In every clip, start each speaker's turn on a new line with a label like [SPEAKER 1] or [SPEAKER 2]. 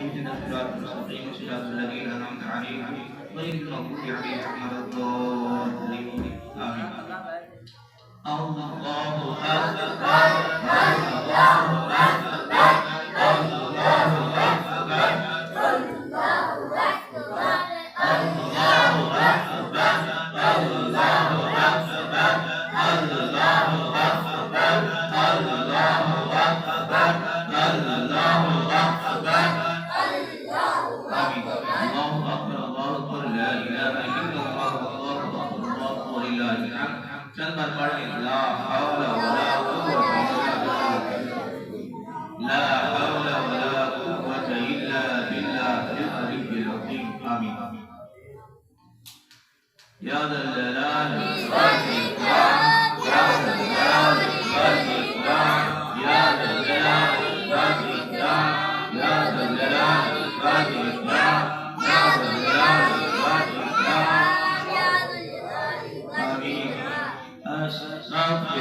[SPEAKER 1] اهدنا الصراط المستقيم صراط الذين أنعمت عليهم غير المغضوب عليهم ولا الضالين آمين. الله أكبر الله أكبر الله أكبر चंद बार पढ़ ला हौला वला कुव्वता इल्ला बिल्लाहिल अलिय्यिल अज़ीम आमीन या ज़ल जलाल वल इकराम या ज़ल जलाल वल इकराम या ज़ल जलाल वल इकराम या ज़ल जलाल वल इकराम या ज़ल जलाल वल इकराम आमीन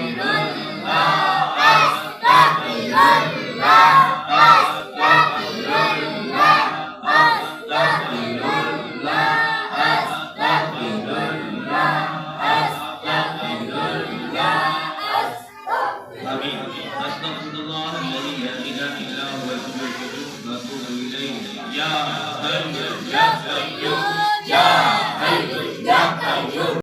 [SPEAKER 1] अस्तग़फिरुल्लाह अस्तग़फिरुल्लाह अस्तग़फिरुल्लाह अस्तग़फिरुल्लाह अस्तग़फिरुल्लाह अस्तग़फिरुल्लाह आमीन अस्तग़फिरुल्लाहल्लज़ी ला इलाहा इल्ला हुवल हय्युल क़य्यूम व अतूबु इलैहि या हय्यु या क़य्यूम या हय्यु या क़य्यूम